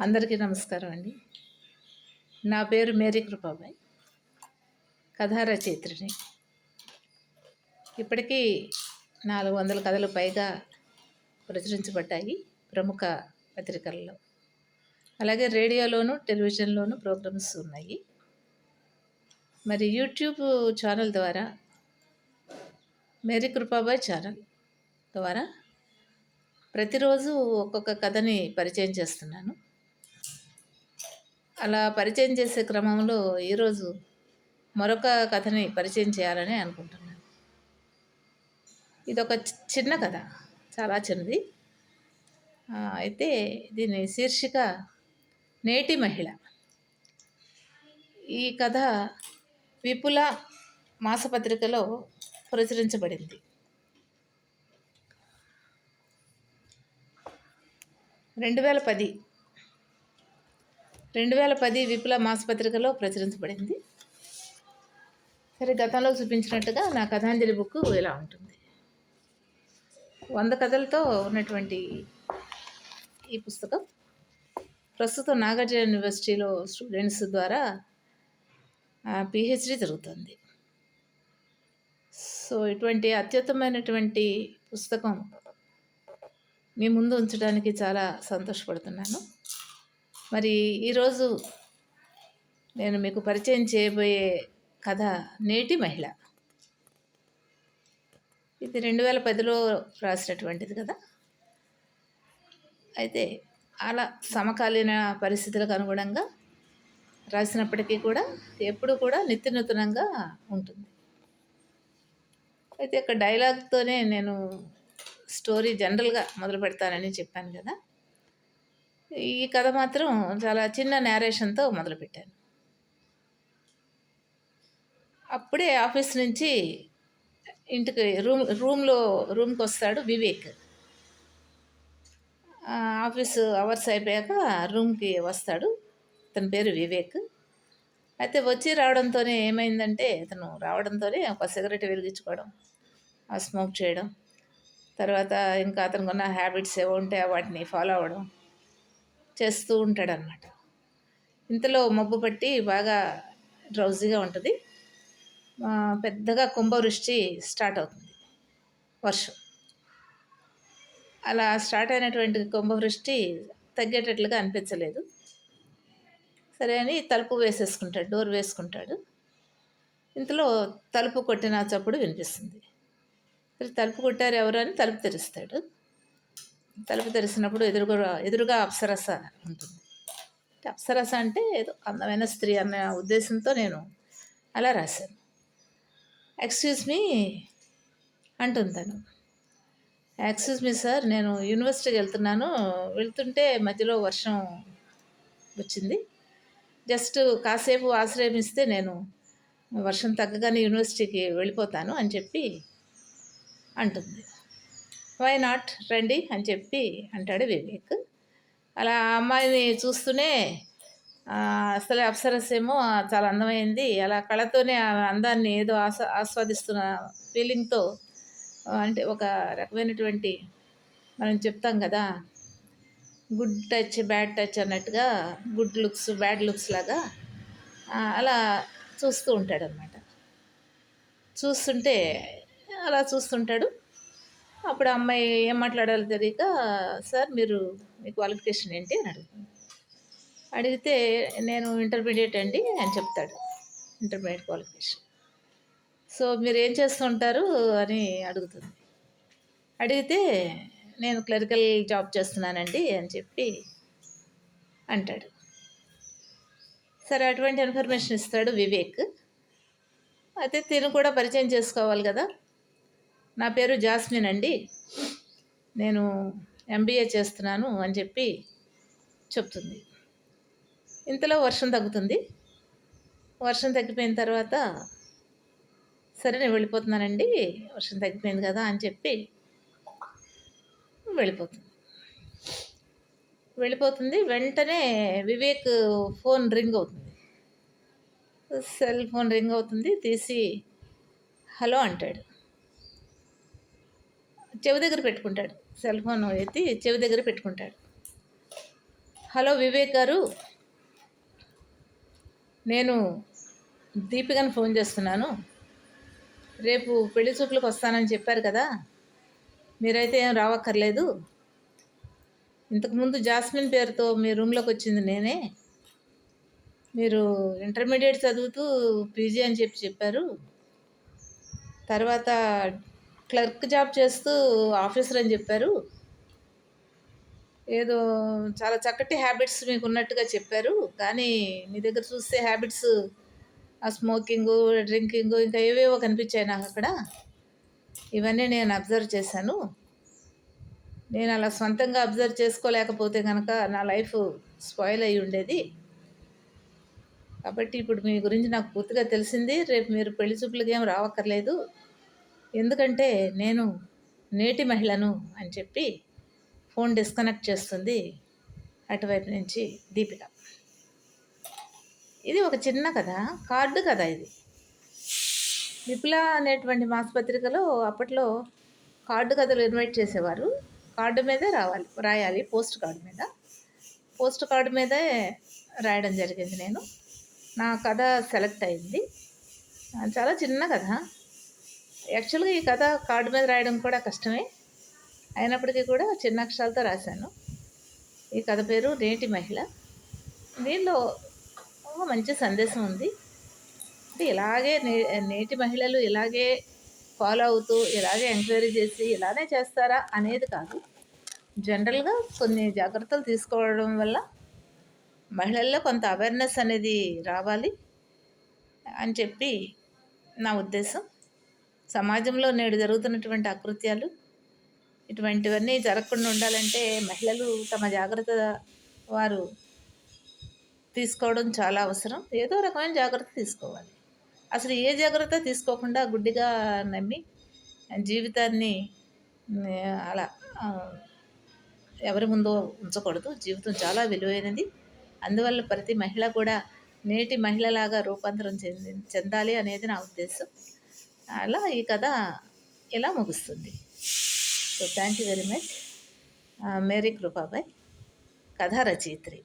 అందరికీ నమస్కారం అండి. నా పేరు మేరీ కృపాబాయ్, కథా రచయిత్రిని. ఇప్పటికీ 400 కథలు పైగా ప్రచురించబడ్డాయి ప్రముఖ పత్రికల్లో. అలాగే రేడియోలోను, టెలివిజన్లోను ప్రోగ్రామ్స్ ఉన్నాయి. మరి యూట్యూబ్ ఛానల్ ద్వారా, మేరీ కృపాబాయ్ ఛానల్ ద్వారా ప్రతిరోజు ఒక్కొక్క కథని పరిచయం చేస్తున్నాను. అలా పరిచయం చేసే క్రమంలో ఈరోజు మరొక కథని పరిచయం చేయాలని అనుకుంటున్నాను. ఇదొక చిన్న కథ, చాలా చిన్నది. అయితే దీని శీర్షిక నేటి మహిళ. ఈ కథ విపుల మాసపత్రికలో ప్రచురించబడింది. 2010 విపుల మాసపత్రికలో ప్రచురించబడింది. సరే, గతంలో చూపించినట్టుగా నా కథాంజలి బుక్ ఇలా ఉంటుంది. 100 కథలతో ఉన్నటువంటి ఈ పుస్తకం ప్రస్తుతం నాగార్జున యూనివర్సిటీలో స్టూడెంట్స్ ద్వారా పిహెచ్డి జరుగుతుంది. సో ఇటువంటి అత్యుత్తమైనటువంటి పుస్తకం మీ ముందు ఉంచడానికి చాలా సంతోషపడుతున్నాను. మరి ఈరోజు నేను మీకు పరిచయం చేయబోయే కథ నేటి మహిళ. ఇది 2010లో రాసినటువంటిది కదా. అయితే అలా సమకాలీన పరిస్థితులకు అనుగుణంగా రాసినప్పటికీ కూడా ఎప్పుడు కూడా నిత్య నూతనంగా ఉంటుంది. అయితే ఒక డైలాగ్తోనే నేను స్టోరీ జనరల్గా మొదలు పెడతానని చెప్పాను కదా. ఈ కథ మాత్రం చాలా చిన్న నేరేషన్తో మొదలుపెట్టాను. అప్పుడే ఆఫీస్ నుంచి ఇంటికి రూమ్కి వస్తాడు వివేక్. ఆఫీసు అవర్స్ అయిపోయాక రూమ్కి వస్తాడు. అతని పేరు వివేక్. అయితే రావడంతోనే ఏమైందంటే, రావడంతోనే ఒక సిగరెట్ వెలిగించుకోవడం, స్మోక్ చేయడం, తర్వాత ఇంకా అతనికి ఉన్న హ్యాబిట్స్ ఏవో ఉంటే వాటిని ఫాలో అవ్వడం చేస్తూ ఉంటాడనమాట. ఇంతలో మబ్బు పట్టి బాగా డ్రౌజీగా ఉంటుంది. పెద్దగా కుంభవృష్టి స్టార్ట్ అవుతుంది, వర్షం. అలా స్టార్ట్ అయినటువంటి కుంభవృష్టి తగ్గేటట్లుగా అనిపించలేదు. సరే అని తలుపు వేసేసుకుంటాడు, డోర్ వేసుకుంటాడు. ఇంతలో తలుపు కొట్టిన చప్పుడు వినిపిస్తుంది. సరే, తలుపు కొట్టారు ఎవరు అని తలుపు తెరుస్తాడు. తలుపు తెరిచినప్పుడు ఎదురుగా అప్సరస ఉంటుంది. అప్సరస అంటే ఏదో అందమైన స్త్రీ అన్న ఉద్దేశంతో నేను అలా రాశాను. ఎక్స్క్యూజ్ మీ అంటుంది తను. ఎక్స్క్యూజ్ మీ సార్, నేను యూనివర్సిటీకి వెళ్తుంటే మధ్యలో వర్షం వచ్చింది. జస్ట్ కాసేపు ఆశ్రయం ఇస్తే నేను వర్షం తగ్గగానే యూనివర్సిటీకి వెళ్ళిపోతాను అని చెప్పి అంటుంది. వై నాట్, రండి అని చెప్పి అంటాడు వివేక్. అలా అమ్మాయిని చూస్తూనే అసలు అప్సరసేమో చాలా అందమైంది. అలా కళతోనే ఆ అందాన్ని ఏదో ఆస్వాదిస్తున్న ఫీలింగ్తో, అంటే ఒక రకమైనటువంటి మనం చెప్తాం కదా, గుడ్ టచ్ బ్యాడ్ టచ్ అన్నట్టుగా, గుడ్ లుక్స్ బ్యాడ్ లుక్స్ లాగా అలా చూస్తూ ఉంటాడనమాట. అలా చూస్తుంటాడు. అప్పుడు అమ్మాయి ఏం మాట్లాడాలో తెలియక, సార్ మీ క్వాలిఫికేషన్ ఏంటి అని అడుగుతుంది. అడిగితే నేను ఇంటర్మీడియట్ అండి అని చెప్తాడు, ఇంటర్మీడియట్ క్వాలిఫికేషన్. సో మీరు ఏం చేస్తుంటారు అని అడుగుతుంది. అడిగితే నేను క్లరికల్ జాబ్ చేస్తున్నానండి అని చెప్పి అంటాడు. సరే, అటువంటి ఇన్ఫర్మేషన్ ఇస్తాడు వివేక్. అయితే తిను కూడా పరిచయం చేసుకోవాలి కదా. నా పేరు జాస్మిన్ అండి, నేను ఎంబీఏ చేస్తున్నాను అని చెప్పి చెప్తుంది. ఇంతలో వర్షం తగ్గుతుంది. వర్షం తగ్గిపోయిన తర్వాత, సరే నేను వెళ్ళిపోతున్నానండి, వర్షం తగ్గిపోయింది కదా అని చెప్పి వెళ్ళిపోతుంది. వెంటనే వివేక్ ఫోన్ రింగ్ అవుతుంది. సెల్ ఫోన్ రింగ్ అవుతుంది. తీసి హలో అంటాడు. చెవి దగ్గర పెట్టుకుంటాడు, సెల్ ఫోన్ ఎత్తి చెవి దగ్గర పెట్టుకుంటాడు. హలో వివేక్ గారు, నేను దీపికని ఫోన్ చేస్తున్నాను. రేపు పెళ్లి చూపులకు వస్తానని చెప్పారు కదా, మీరైతే ఏం రావక్కర్లేదు. ఇంతకుముందు జాస్మిన్ పేరుతో మీ రూమ్లోకి వచ్చింది నేనే. మీరు ఇంటర్మీడియట్ చదువుతూ పీజీ అని చెప్పారు. తర్వాత క్లర్క్ జాబ్ చేస్తూ ఆఫీసర్ అని చెప్పారు. ఏదో చాలా చక్కటి హ్యాబిట్స్ మీకు ఉన్నట్టుగా చెప్పారు. కానీ మీ దగ్గర చూస్తే హ్యాబిట్స్ ఆ స్మోకింగు, డ్రింకింగు ఇంకా ఏవేవో కనిపించాయి నాకు అక్కడ. ఇవన్నీ నేను అబ్జర్వ్ చేశాను. నేను అలా సొంతంగా అబ్జర్వ్ చేసుకోలేకపోతే కనుక నా లైఫ్ స్పాయిల్ అయ్యి ఉండేది. కాబట్టి ఇప్పుడు మీ గురించి నాకు పూర్తిగా తెలిసింది. రేపు మీరు పెళ్లి చూపులకి ఏం రావక్కర్లేదు. ఎందుకంటే నేను నేటి మహిళను అని చెప్పి ఫోన్ డిస్కనెక్ట్ చేస్తుంది అటువైపు నుంచి దీపిక. ఇది ఒక చిన్న కథ, కార్డు కథ ఇది. విపుల అనేటువంటి మాసపత్రికలో అప్పట్లో కార్డు కథలు ఇన్వైట్ చేసేవారు. కార్డు మీదే రాయాలి, పోస్ట్ కార్డు మీద. పోస్ట్ కార్డు మీదే రాయడం జరిగింది. నా కథ సెలెక్ట్ అయింది. చాలా చిన్న కథ. యాక్చువల్గా ఈ కథ కార్డు మీద రాయడం కూడా కష్టమే, అయినప్పటికీ కూడా చిన్న అక్షరాలతో రాశాను. ఈ కథ పేరు నేటి మహిళ. దీనిలో మంచి సందేశం ఉంది. అంటే ఇలాగే నేటి మహిళలు ఇలాగే ఫాలో అవుతూ ఇలాగే ఎంక్వైరీ చేసి ఇలానే చేస్తారా అనేది కాదు. జనరల్గా కొన్ని జాగ్రత్తలు తీసుకోవడం వల్ల మహిళల్లో కొంత అవేర్నెస్ అనేది రావాలి అని చెప్పి నా ఉద్దేశం. సమాజంలో నేడు జరుగుతున్నటువంటి అకృత్యాలు ఇటువంటివన్నీ జరగకుండా ఉండాలంటే మహిళలు తమ జాగ్రత్త వారు తీసుకోవడం చాలా అవసరం. ఏదో రకమైన జాగ్రత్త తీసుకోవాలి. అసలు ఏ జాగ్రత్త తీసుకోకుండా గుడ్డిగా నమ్మి జీవితాన్ని అలా ఎవరి ముందో ఉంచకూడదు. జీవితం చాలా విలువైనది. అందువల్ల ప్రతి మహిళ కూడా నేటి మహిళలాగా రూపాంతరం చెందాలి అనేది నా ఉద్దేశం. అలా ఈ కథ ఇలా ముగుస్తుంది. So thank you very much. Mary Krupabai, కథా రచయిత్రి.